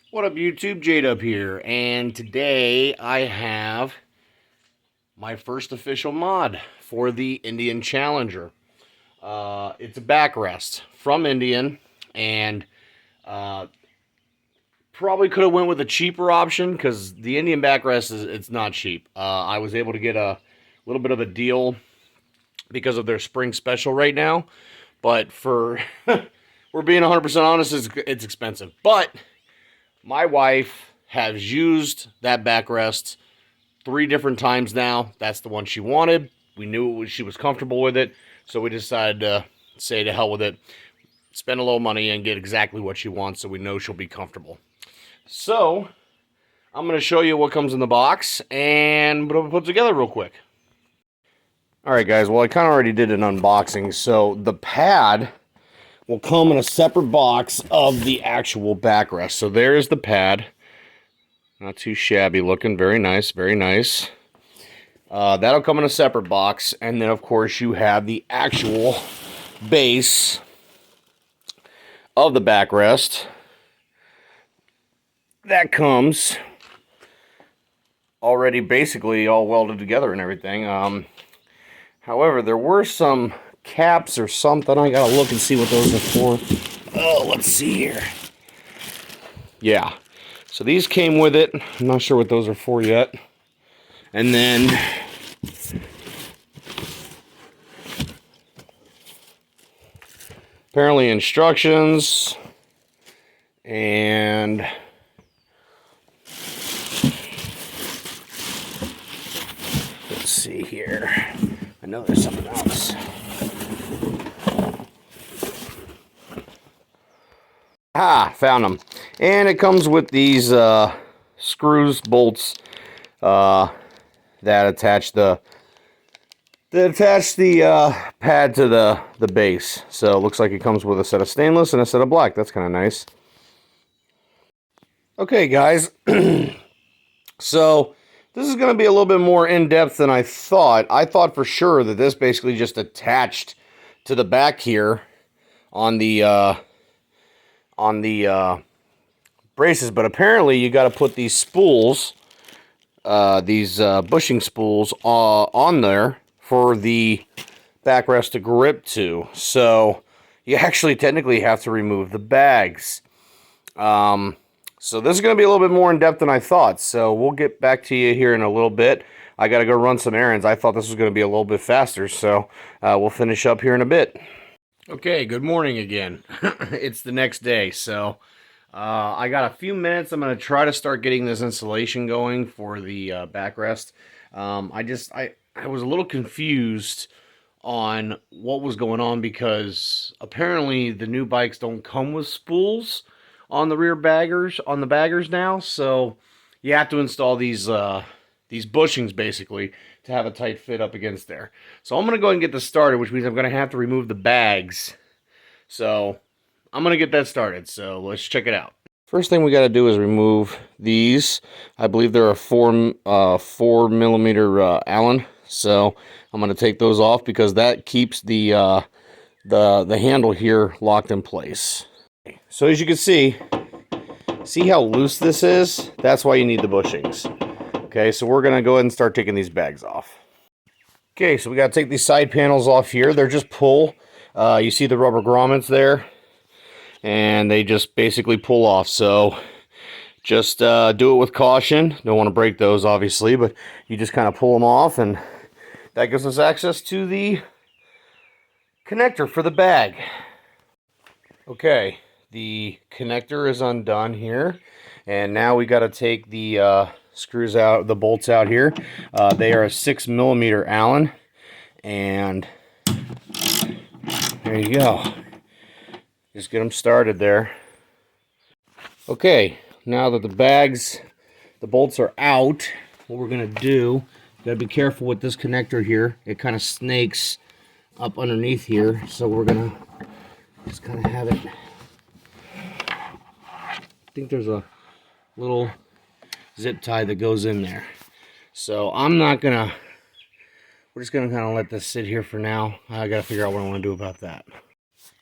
What up YouTube, J-Dub here, and today I have my first official mod for the Indian Challenger. It's a backrest from Indian, and uh, probably could have went with a cheaper option because the Indian backrest it's not cheap. I was able to get a little bit of a deal because of their spring special right now, but for we're being 100% honest, it's expensive. But my wife has used that backrest 3 different times now. That's the one she wanted. We knew she was comfortable with it, so we decided to say to hell with it, spend a little money and get exactly what she wants so we know she'll be comfortable. So, I'm going to show you what comes in the box and what I'll put together real quick. Alright guys, well I kind of already did an unboxing, so the pad will come in a separate box of the actual backrest. So there's the pad. Not too shabby looking. Very nice, very nice. That'll come in a separate box. And then, of course, you have the actual base of the backrest. That comes already basically all welded together and everything. However, there were some caps or something. I gotta look and see what those are for. Oh, let's see here. Yeah. So these came with it. I'm not sure what those are for yet. And then apparently instructions and let's see here. I know there's something else. Ah, found them. And it comes with these screws, bolts that attach the pad to the base. So it looks like it comes with a set of stainless and a set of black. That's kind of nice. Okay, guys. So this is going to be a little bit more in-depth than I thought. I thought for sure that this basically just attached to the back here on the braces, but apparently you got to put these spools, these bushing spools, on there for the backrest to grip to. So you actually technically have to remove the bags. So this is going to be a little bit more in depth than I thought. So we'll get back to you here in a little bit. I got to go run some errands. I thought this was going to be a little bit faster, so we'll finish up here in a bit. Okay, good morning again. It's the next day, so I got a few minutes. I'm going to try to start getting this installation going for the backrest. I was a little confused on what was going on because apparently the new bikes don't come with spools on the rear baggers, on the baggers now, so you have to install these bushings basically to have a tight fit up against there. So I'm going to go ahead and get this started, which means I'm going to have to remove the bags. So I'm going to get that started. So let's check it out. First thing we got to do is remove these. I believe they're a 4 millimeter Allen. So I'm going to take those off because that keeps the handle here locked in place. So as you can see how loose this is? That's why you need the bushings. Okay, so we're going to go ahead and start taking these bags off. Okay, so we got to take these side panels off here. They're just pull. You see the rubber grommets there? And they just basically pull off. So just do it with caution. Don't want to break those, obviously, but you just kind of pull them off, and that gives us access to the connector for the bag. Okay, the connector is undone here. And now we got to take the screws out, the bolts out here. They are a 6 millimeter Allen, and there you go. Just get them started there. Okay, now that the bolts are out, what we're gonna do, gotta be careful with this connector here. It kind of snakes up underneath here, so we're gonna just kind of have it. I think there's a little zip tie that goes in there. So we're just gonna kind of let this sit here for now. I gotta figure out what I want to do about that.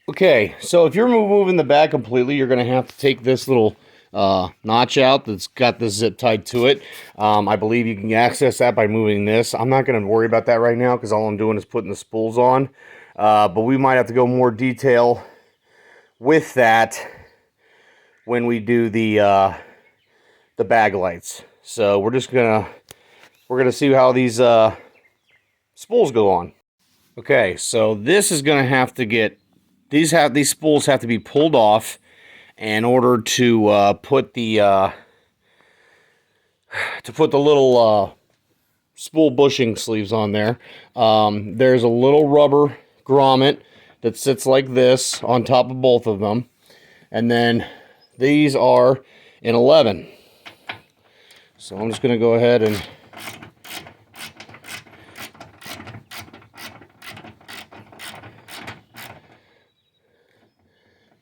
Okay, so if you're moving the bag completely, you're gonna have to take this little notch out that's got the zip tied to it. I believe you can access that by moving this. I'm not going to worry about that right now because all I'm doing is putting the spools on. But we might have to go more detail with that when we do the bag lights. So we're gonna see how these spools go on. Okay, so this is gonna have to get these spools have to be pulled off in order to put the little spool bushing sleeves on there. There's a little rubber grommet that sits like this on top of both of them, and then these are in 11. So I'm just going to go ahead and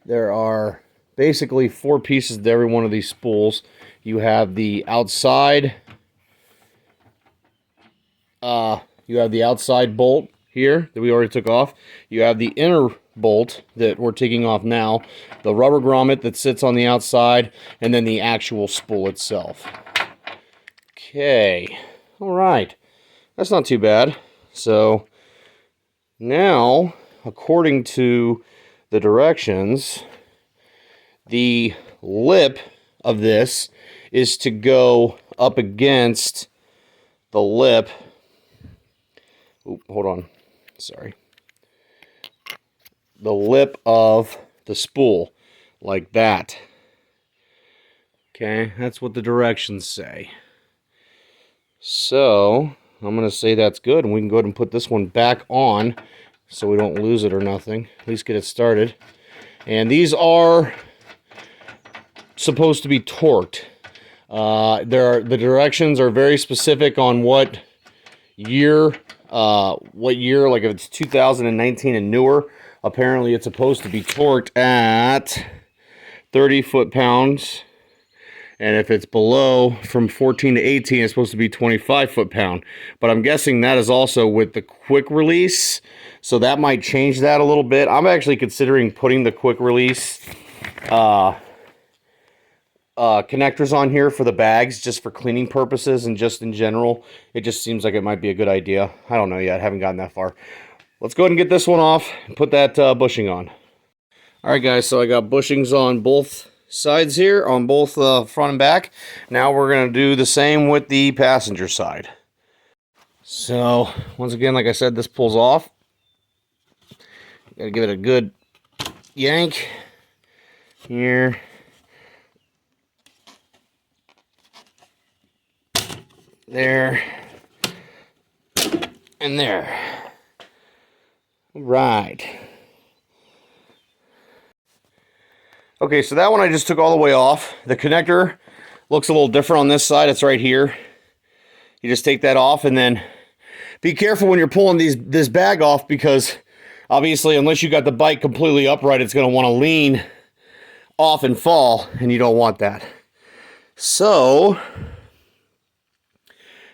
there are basically 4 pieces to every one of these spools. You have the outside bolt here that we already took off. You have the inner bolt that we're taking off now, the rubber grommet that sits on the outside, and then the actual spool itself. Okay, all right, that's not too bad. So now, according to the directions, the lip of this is to go up against the lip. Oop, hold on, sorry. The lip of the spool, like that. Okay, that's what the directions say. So I'm going to say that's good, and we can go ahead and put this one back on so we don't lose it or nothing. At least get it started. And these are supposed to be torqued. The directions are very specific on what year, like if it's 2019 and newer, apparently it's supposed to be torqued at 30 foot-pounds. And if it's below, from 14 to 18, it's supposed to be 25 foot-pound. But I'm guessing that is also with the quick release, so that might change that a little bit. I'm actually considering putting the quick release connectors on here for the bags, just for cleaning purposes and just in general. It just seems like it might be a good idea. I don't know yet. I haven't gotten that far. Let's go ahead and get this one off and put that bushing on. All right, guys, so I got bushings on both sides here, on both front and back. Now we're going to do the same with the passenger side. So once again, like I said, this pulls off. Got to give it a good yank here. There. And there. All right. Okay, so that one I just took all the way off. The connector looks a little different on this side. It's right here. You just take that off, and then be careful when you're pulling this bag off, because obviously unless you got the bike completely upright, it's going to want to lean off and fall, and you don't want that. So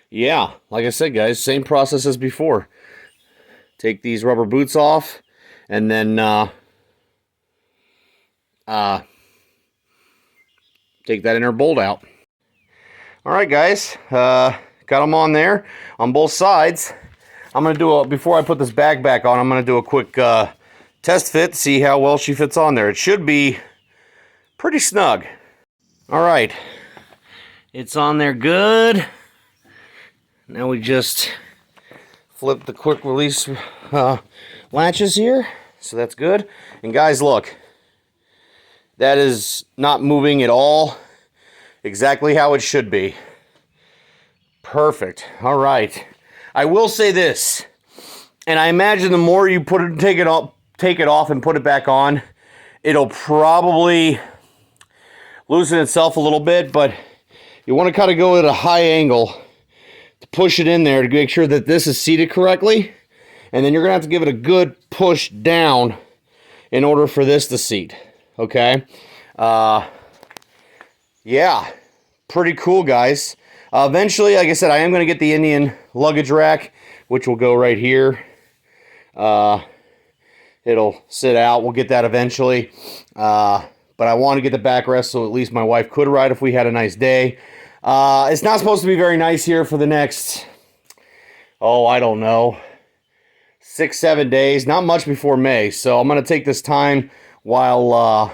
yeah, like I said, guys, same process as before. Take these rubber boots off, and then take that inner bolt out. All right, guys, got them on there on both sides. I'm going to do before I put this bag back on, I'm going to do a quick test fit, see how well she fits on there. It should be pretty snug. All right, it's on there good. Now we just flip the quick release latches here, so that's good. And guys, look, that is not moving at all, exactly how it should be. Perfect. All right. I will say this, and I imagine the more you take it off and put it back on, it'll probably loosen itself a little bit, but you want to kind of go at a high angle to push it in there to make sure that this is seated correctly. And then you're going to have to give it a good push down in order for this to seat. Okay? Yeah. Pretty cool, guys. Eventually, like I said, I am going to get the Indian luggage rack, which will go right here. It'll sit out. We'll get that eventually. But but I want to get the backrest so at least my wife could ride if we had a nice day. It's not supposed to be very nice here for the next, oh, I don't know, 6-7 days, not much before May. So I'm going to take this time while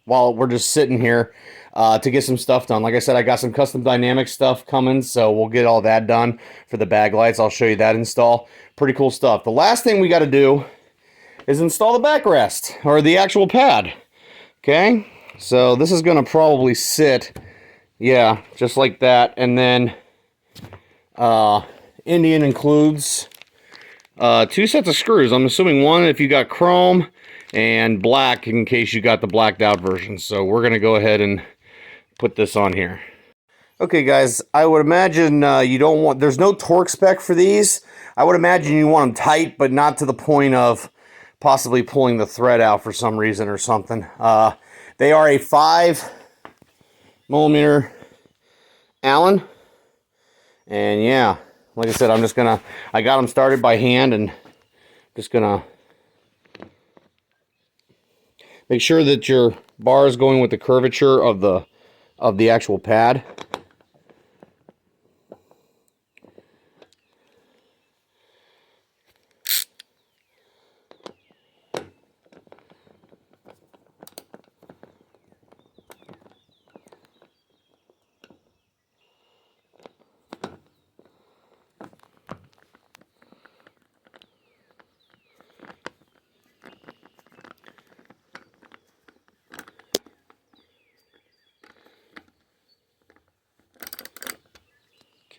we're just sitting here to get some stuff done. Like I said, I got some custom dynamic stuff coming, so we'll get all that done for the bag lights. I'll show you that install. Pretty cool stuff. The last thing we got to do is install the backrest, or the actual pad. Okay, so this is going to probably sit, yeah, just like that. And then Indian includes 2 sets of screws. I'm assuming one if you got chrome, and black in case you got the blacked out version. So we're going to go ahead and put this on here. Okay guys, I would imagine you don't want, there's no torque spec for these. I would imagine you want them tight, but not to the point of possibly pulling the thread out for some reason or something. They are a 5mm Allen. And yeah, like I said, I got them started by hand, and just gonna make sure that your bar is going with the curvature of the actual pad.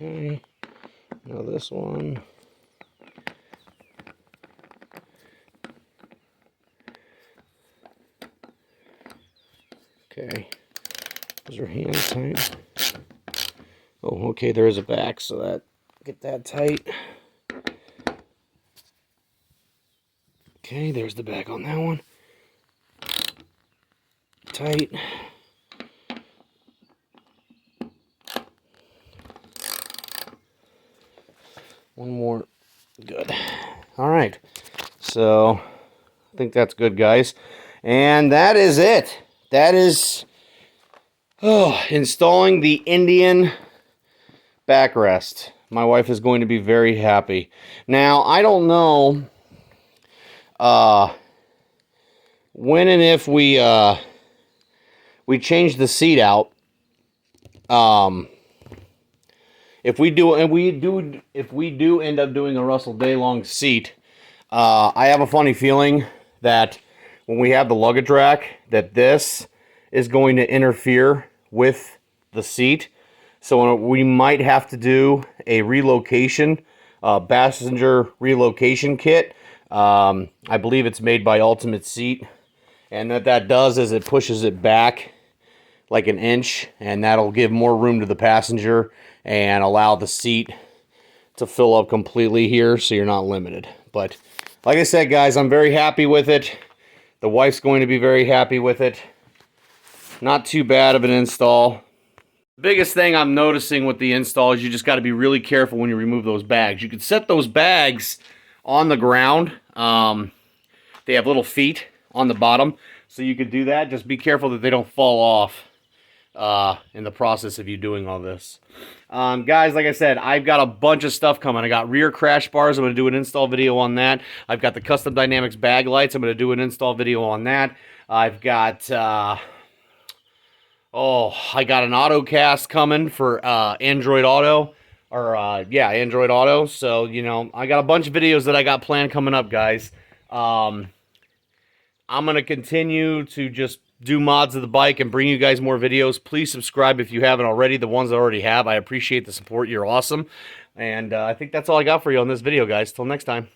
Okay, now this one. Okay, those are hand tight. Oh, okay, there is a back, so that, get that tight. Okay, there's the back on that one. Tight. One more. Good. All right. So I think that's good, guys. And that is it. That is installing the Indian backrest. My wife is going to be very happy. Now, I don't know when and if we change the seat out. If we do end up doing a Russell Daylong seat, I have a funny feeling that when we have the luggage rack, that this is going to interfere with the seat. So we might have to do a relocation, passenger relocation kit. I believe it's made by Ultimate Seat, and what that does is it pushes it back like an inch, and that'll give more room to the passenger and allow the seat to fill up completely here, so you're not limited. But like I said, guys, I'm very happy with it. The wife's going to be very happy with it. Not too bad of an install. The biggest thing I'm noticing with the install is you just got to be really careful when you remove those bags. You can set those bags on the ground. They have little feet on the bottom, so you could do that. Just be careful that they don't fall off in the process of you doing all this. Guys, like I said, I've got a bunch of stuff coming. I got rear crash bars. I'm going to do an install video on that. I've got the Custom Dynamics bag lights. I'm going to do an install video on that. I've got I got an autocast coming for Android Auto, or Android Auto. So, you know, I got a bunch of videos that I got planned coming up, guys. I'm going to continue to just do mods of the bike and bring you guys more videos. Please subscribe if you haven't already. The ones that already have, I appreciate the support. You're awesome. And I think that's all I got for you on this video, guys. Till next time.